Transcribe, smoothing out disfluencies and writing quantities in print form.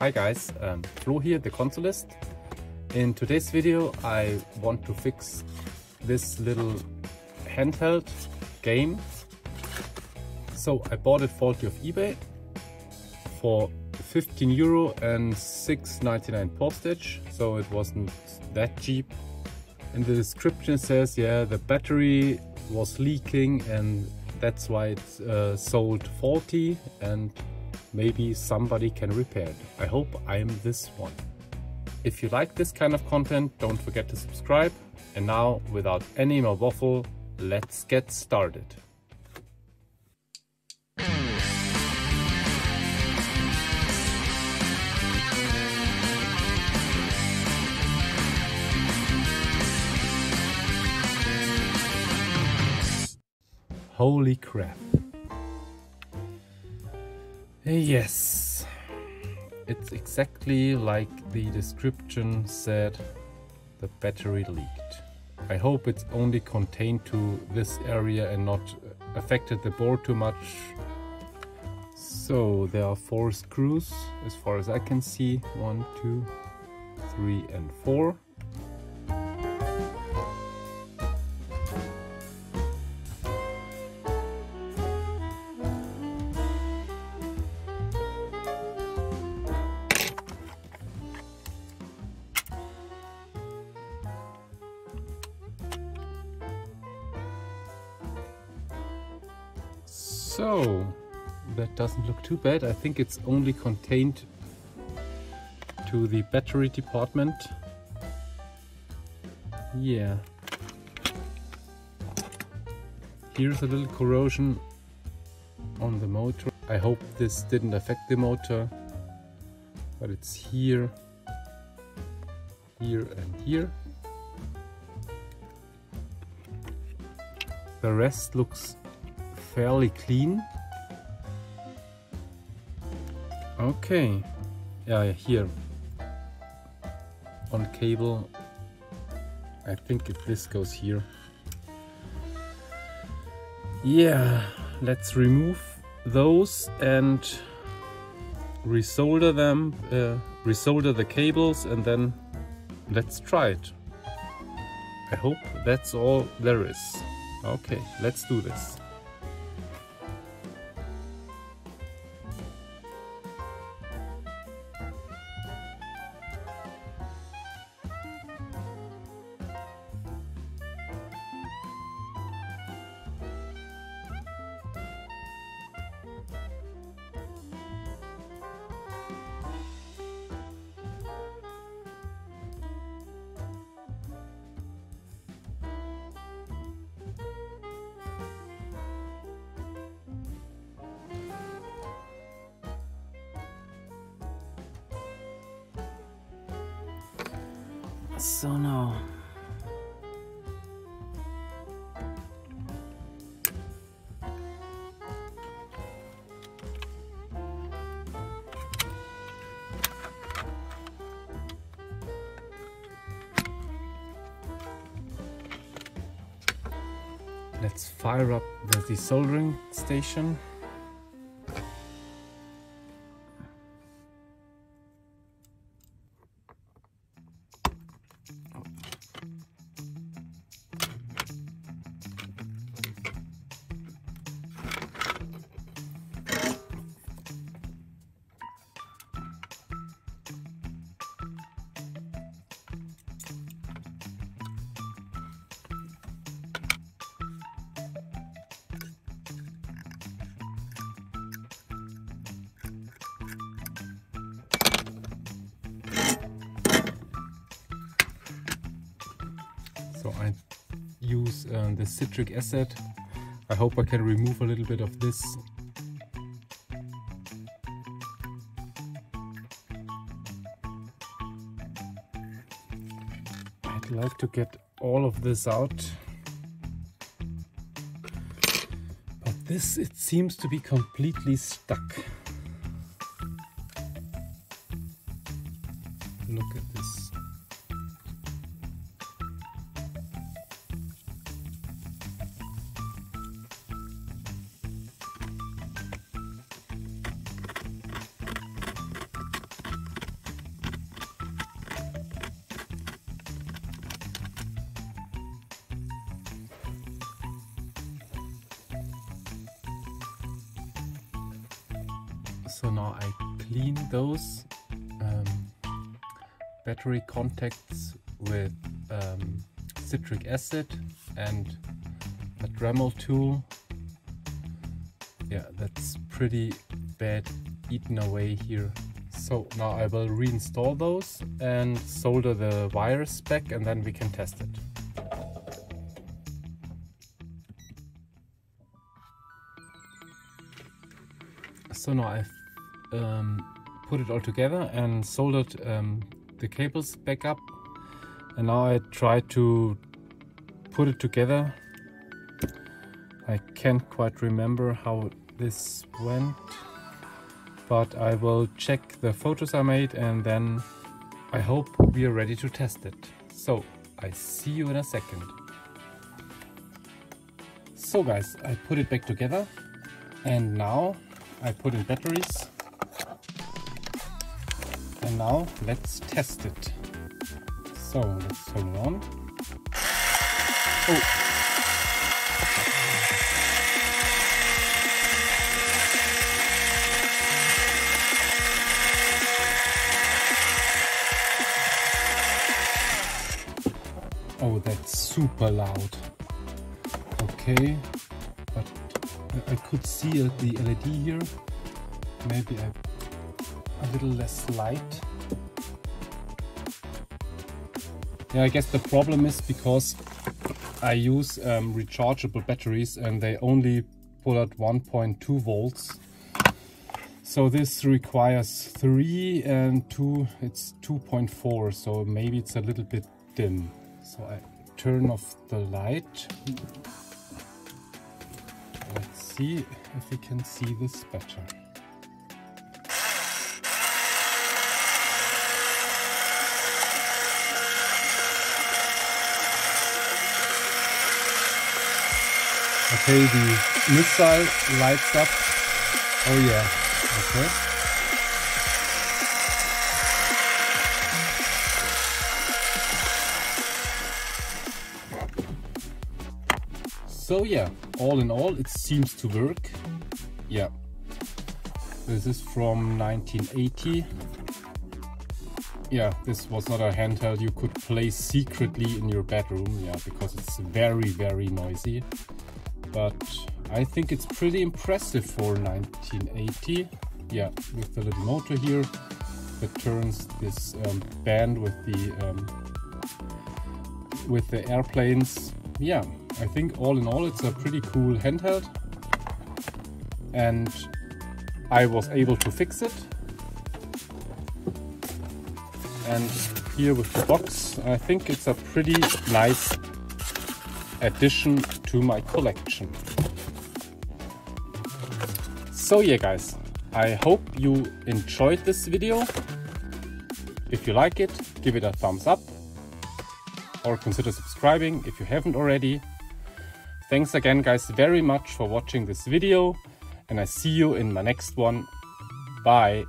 Hi guys, Flo here, the consolist. In today's video I want to fix this little handheld game. So I bought it faulty off eBay for €15 and $6.99 postage, so it wasn't that cheap. In the description it says, yeah, the battery was leaking and that's why it's sold faulty and maybe somebody can repair it. I hope I'm this one. If you like this kind of content, don't forget to subscribe. And now, without any more waffle, let's get started. Holy crap. Yes, it's exactly like the description said, the battery leaked. I hope it's only contained to this area and not affected the board too much. So there are 4 screws as far as I can see. 1, 2, 3 and 4. So that doesn't look too bad. I think it's only contained to the battery department. Yeah. Here's a little corrosion on the motor. I hope this didn't affect the motor, but it's here, here and here. The rest looks fairly clean. Okay, yeah, here on cable, I think this goes here. Yeah, let's remove those and resolder them, resolder the cables, and then let's try it. I hope that's all there is. Okay, let's do this. So now let's fire up the desoldering station. So I use the citric acid. I hope I can remove a little bit of this. I'd like to get all of this out. But this, it seems to be completely stuck. Look at this. So now I clean those battery contacts with citric acid and a Dremel tool. Yeah, that's pretty bad eaten away here. So now I will reinstall those and solder the wires back, and then we can test it. So now I've put it all together and soldered the cables back up, and now I try to put it together. I can't quite remember how this went, but I will check the photos I made and then I hope we are ready to test it. So I see you in a second. So guys, I put it back together and now I put in batteries, and now let's test it. So let's turn it on. Oh. Oh, that's super loud. Okay, but I could see the LED here. Maybe a little less light. Yeah, I guess the problem is because I use rechargeable batteries and they only pull out 1.2 volts. So this requires 3 and 2, it's 2.4, so maybe it's a little bit dim. So I turn off the light. Let's see if we can see this better. Okay, the missile lights up. Oh yeah, okay. So yeah, all in all, it seems to work. Yeah, this is from 1980. Yeah, this was not a handheld you could play secretly in your bedroom, yeah, because it's very, very noisy. But I think it's pretty impressive for 1980. Yeah, with the little motor here that turns this band with the airplanes. Yeah, I think all in all it's a pretty cool handheld, and I was able to fix it. And here with the box, I think it's a pretty nice addition to my collection. So yeah guys, I hope you enjoyed this video. If you like it, give it a thumbs up or consider subscribing if you haven't already. Thanks again guys very much for watching this video, and I see you in my next one. Bye.